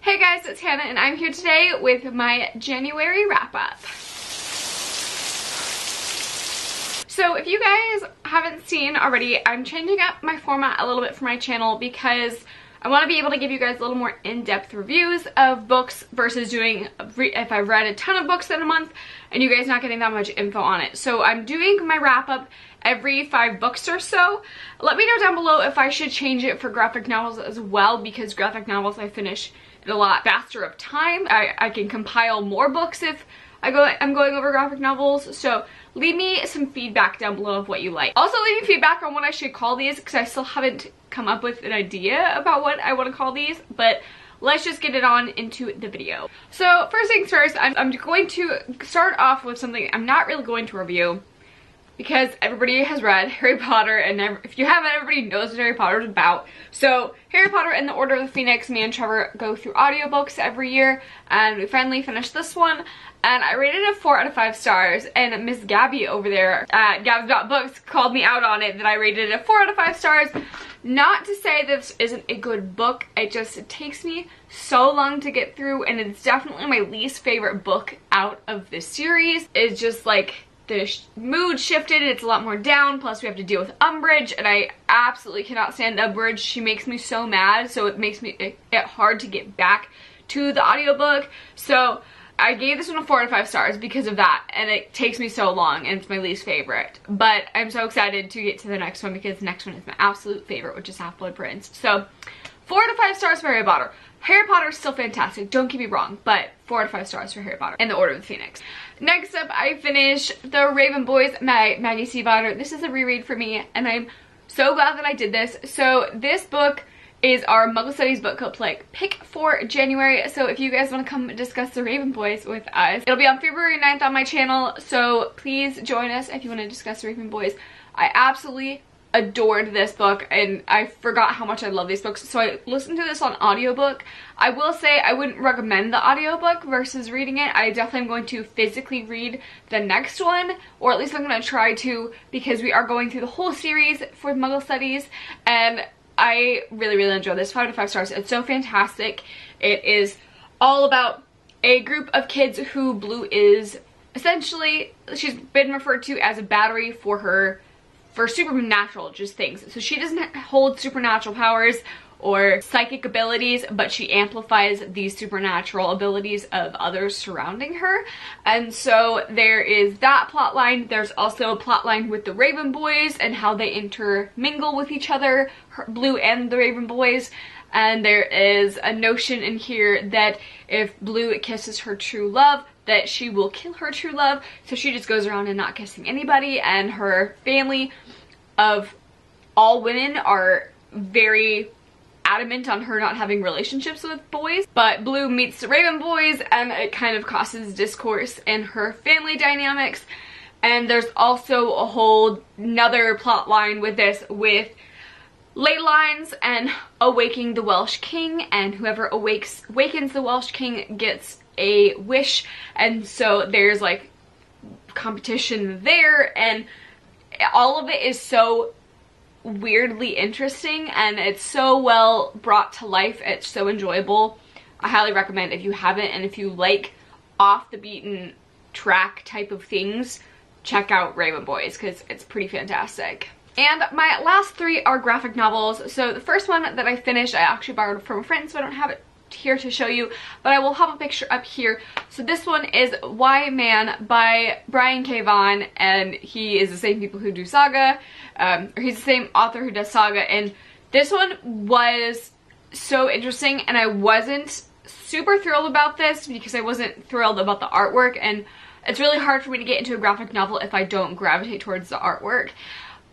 Hey guys, it's Hannah and I'm here today with my January wrap-up. So if you guys haven't seen already, I'm changing up my format a little bit for my channel because I want to be able to give you guys a little more in-depth reviews of books versus doing if I've read a ton of books in a month and you guys not getting that much info on it. So I'm doing my wrap-up every 5 books or so. Let me know down below if I should change it for graphic novels as well, because graphic novels I finish in a lot faster of time. I can compile more books if I'm going over graphic novels. So leave me some feedback down below of what you like. Also leave me feedback on what I should call these because I still haven't come up with an idea about what I want to call these, but let's just get it on into the video. So first things first, I'm going to start off with something I'm not really going to review because everybody has read Harry Potter, and if you haven't, everybody knows what Harry Potter is about. So Harry Potter and the Order of the Phoenix, me and Trevor go through audiobooks every year, and we finally finished this one, and I rated it 4 out of 5 stars, and Miss Gabby over there at Gab's Got Books called me out on it that I rated it 4 out of 5 stars. Not to say this isn't a good book, it takes me so long to get through, and it's definitely my least favorite book out of this series. It's just like the mood shifted, it's a lot more down, plus we have to deal with Umbridge, and I absolutely cannot stand Umbridge. She makes me so mad, so it makes it hard to get back to the audiobook. So I gave this one a 4 out of 5 stars because of that, and it takes me so long, and it's my least favorite. But I'm so excited to get to the next one because the next one is my absolute favorite, which is Half-Blood Prince. So 4 out of 5 stars for Harry Potter. Harry Potter is still fantastic, don't get me wrong, but 4 out of 5 stars for Harry Potter and the Order of the Phoenix. Next up, I finished The Raven Boys by Maggie Stiefvater. This is a reread for me, and I'm so glad that I did this. So this book is our Muggle Studies book club pick for January. So if you guys want to come discuss The Raven Boys with us, it'll be on February 9th on my channel. So please join us if you want to discuss The Raven Boys. I absolutely adored this book, and I forgot how much I love these books, so I listened to this on audiobook. I will say I wouldn't recommend the audiobook versus reading it. I definitely am going to physically read the next one, or at least I'm going to try to, because we are going through the whole series for Muggle Studies, and I really, really enjoyed this. 5 out of 5 stars. It's so fantastic. It is all about a group of kids who Blue is essentially, she's been referred to as a battery for supernatural just things. So she doesn't hold supernatural powers or psychic abilities, but she amplifies these supernatural abilities of others surrounding her. And so there is that plot line. There's also a plot line with the Raven Boys and how they intermingle with each other, Blue and the Raven Boys. And there is a notion in here that if Blue kisses her true love, that she will kill her true love. So she just goes around and not kissing anybody, and her family of all women are very adamant on her not having relationships with boys. But Blue meets the Raven Boys, and it kind of causes discourse in her family dynamics. And there's also a whole another plot line with this, with ley lines and awaking the Welsh King, and whoever awakens the Welsh King gets a wish. And so there's like competition there, and all of it is so weirdly interesting, and it's so well brought to life. It's so enjoyable. I highly recommend if you haven't, and if you like off the beaten track type of things, check out Raven Boys because it's pretty fantastic. And my last 3 are graphic novels. So the first one that I finished, I actually borrowed from a friend, so I don't have it here to show you, but I will have a picture up here. So this one is Why Man by Brian K. Vaughan, and he is the same people who do Saga, or he's the same author who does Saga, and this one was so interesting, and I wasn't super thrilled about this because I wasn't thrilled about the artwork, and it's really hard for me to get into a graphic novel if I don't gravitate towards the artwork.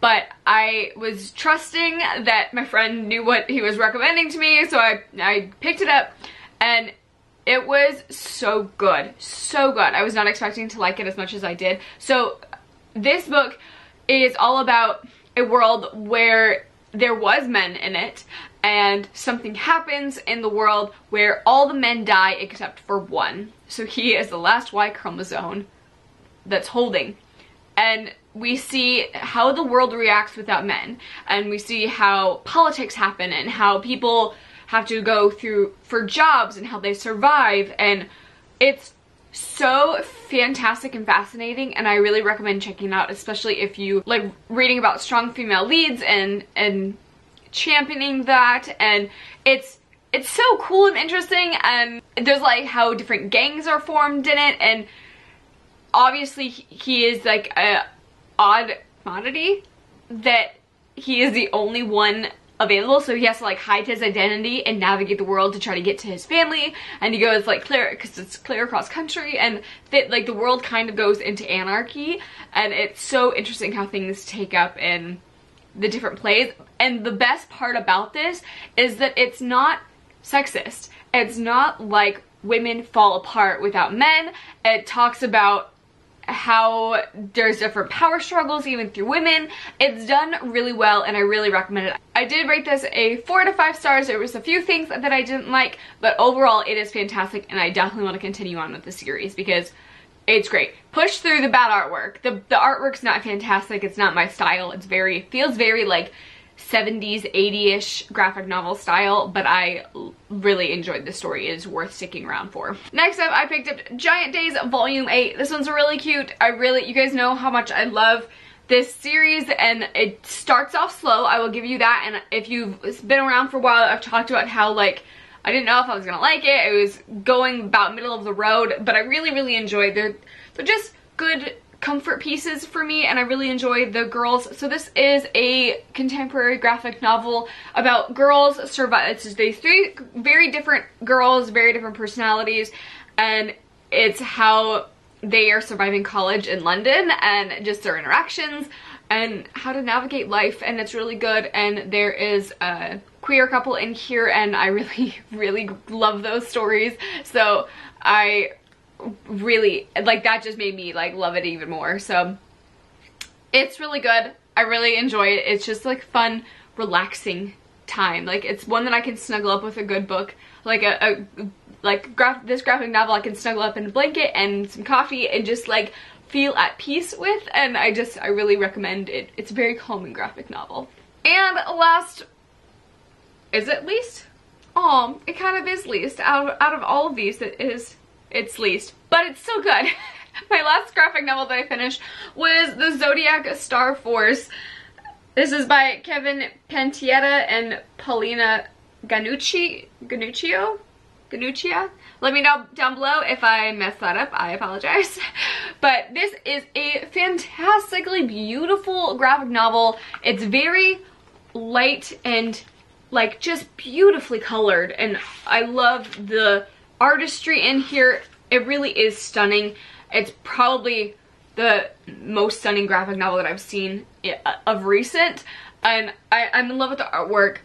But I was trusting that my friend knew what he was recommending to me, so I picked it up, and it was so good. So good. I was not expecting to like it as much as I did. So this book is all about a world where there was men in it, and something happens in the world where all the men die except for one. So he is the last Y chromosome that's holding. And we see how the world reacts without men, and we see how politics happen and how people have to go through for jobs and how they survive, and it's so fantastic and fascinating, and I really recommend checking it out, especially if you like reading about strong female leads and championing that. And it's so cool and interesting, and there's like how different gangs are formed in it, and obviously he is like a odd commodity that he is the only one available, so he has to like hide his identity and navigate the world to try to get to his family. And he goes like clear, because it's clear across country, and that like the world kind of goes into anarchy, and it's so interesting how things take up in the different plays. And the best part about this is that it's not sexist. It's not like women fall apart without men. It talks about how there's different power struggles even through women. It's done really well, and I really recommend it. I did rate this a 4 out of 5 stars. There was a few things that I didn't like, but overall it is fantastic, and I definitely want to continue on with the series because it's great. Push through the bad artwork. The artwork's not fantastic. It's not my style. It's feels very like 70s, 80-ish graphic novel style, but I really enjoyed the story. It is worth sticking around for. Next up, I picked up Giant Days Volume 8. This one's really cute. You guys know how much I love this series, and it starts off slow, I will give you that. And if you've been around for a while, I've talked about how like I didn't know if I was gonna like it. It was going about middle of the road, but I really enjoyed it. They're just good comfort pieces for me, and I really enjoy the girls. So this is a contemporary graphic novel about girls survive. It's just these 3 very different girls, very different personalities, and it's how they are surviving college in London and just their interactions and how to navigate life, and it's really good. And there is a queer couple in here, and I really love those stories, so I really like that. Just made me like love it even more. So it's really good. I really enjoy it. It's just like fun, relaxing time. Like it's one that I can snuggle up with a good book, like this graphic novel I can snuggle up in a blanket and some coffee and just like feel at peace with, and I really recommend it. It's a very calming graphic novel. And last, is it least? Oh, it kind of is least out of all of these. It's least, but it's still good. My last graphic novel that I finished was the Zodiac Star Force. This is by Kevin Pantietta and Paulina Ganuccia. Let me know down below if I messed that up. I apologize. But this is a fantastically beautiful graphic novel. It's very light and like just beautifully colored, and I love the artistry in here. It really is stunning. It's probably the most stunning graphic novel that I've seen of recent, and I'm in love with the artwork.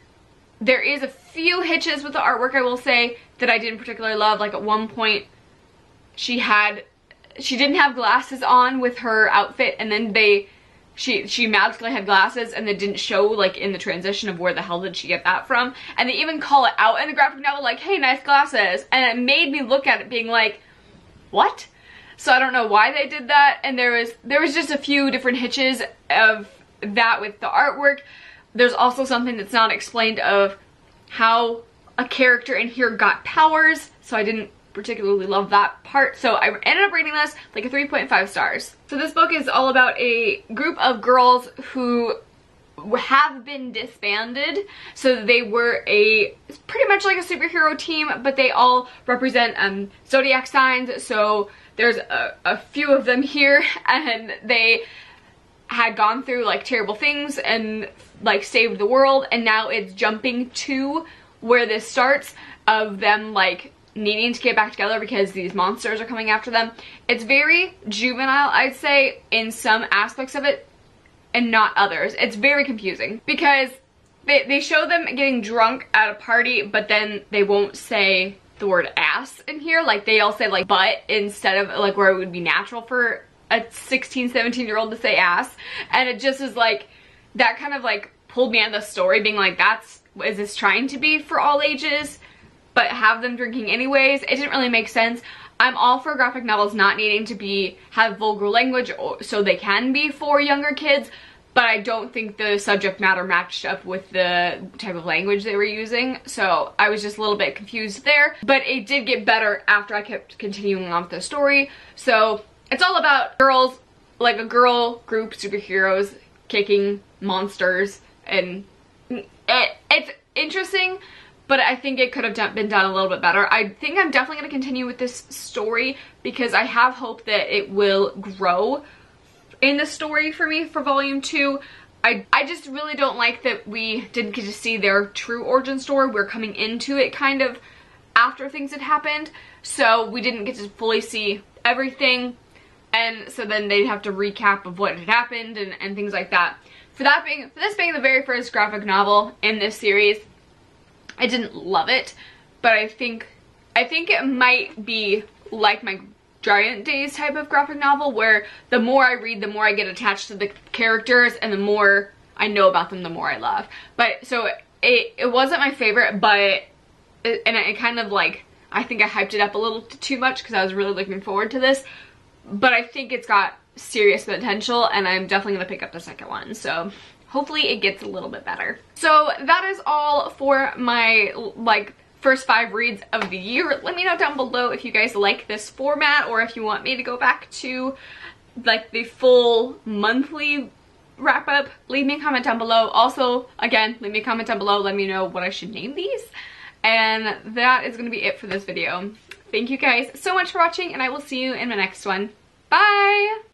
There is a few hitches with the artwork, I will say, that I didn't particularly love. Like at one point she didn't have glasses on with her outfit, and then she magically had glasses, and they didn't show like in the transition of where the hell did she get that from. And they even call it out in the graphic novel like, hey, nice glasses, and it made me look at it being like, what? So I don't know why they did that. And there was just a few different hitches of that with the artwork. There's also something that's not explained of how a character in here got powers, so I didn't particularly love that part. So I ended up rating this like a 3.5 stars. So this book is all about a group of girls who have been disbanded. So they were pretty much like a superhero team, but they all represent zodiac signs. So there's a few of them here, and they had gone through like terrible things and like saved the world, and now it's jumping to where this starts of them like needing to get back together because these monsters are coming after them. It's very juvenile, I'd say, in some aspects of it and not others. It's very confusing because they show them getting drunk at a party, but then they won't say the word ass in here. Like they all say like butt instead of like where it would be natural for a 16, 17-year-old to say ass. And it just is like, that kind of like pulled me out of the story, being like, is this trying to be for all ages, but have them drinking anyways? It didn't really make sense. I'm all for graphic novels not needing to have vulgar language so they can be for younger kids, but I don't think the subject matter matched up with the type of language they were using, so I was just a little bit confused there. But it did get better after I kept continuing on with the story. So it's all about girls, like a girl group, superheroes, kicking monsters, and it's interesting, but I think it could have been done a little bit better. I think I'm definitely going to continue with this story because I have hope that it will grow in the story for me for volume 2. I just really don't like that we didn't get to see their true origin story. We're coming into it kind of after things had happened, so we didn't get to fully see everything, and so then they'd have to recap of what had happened and things like that. For this being the very first graphic novel in this series, I didn't love it, but I think it might be like my Giant Days type of graphic novel, where the more I read, the more I get attached to the characters, and the more I know about them, the more I love. But so it wasn't my favorite, but it kind of like, I think I hyped it up a little too much because I was really looking forward to this. But I think it's got serious potential, and I'm definitely gonna pick up the second one. So hopefully it gets a little bit better. So that is all for my first 5 reads of the year. Let me know down below if you guys like this format, or if you want me to go back to like the full monthly wrap up. Leave me a comment down below. Also, again, leave me a comment down below. Let me know what I should name these. And that is going to be it for this video. Thank you guys so much for watching, and I will see you in the next one. Bye!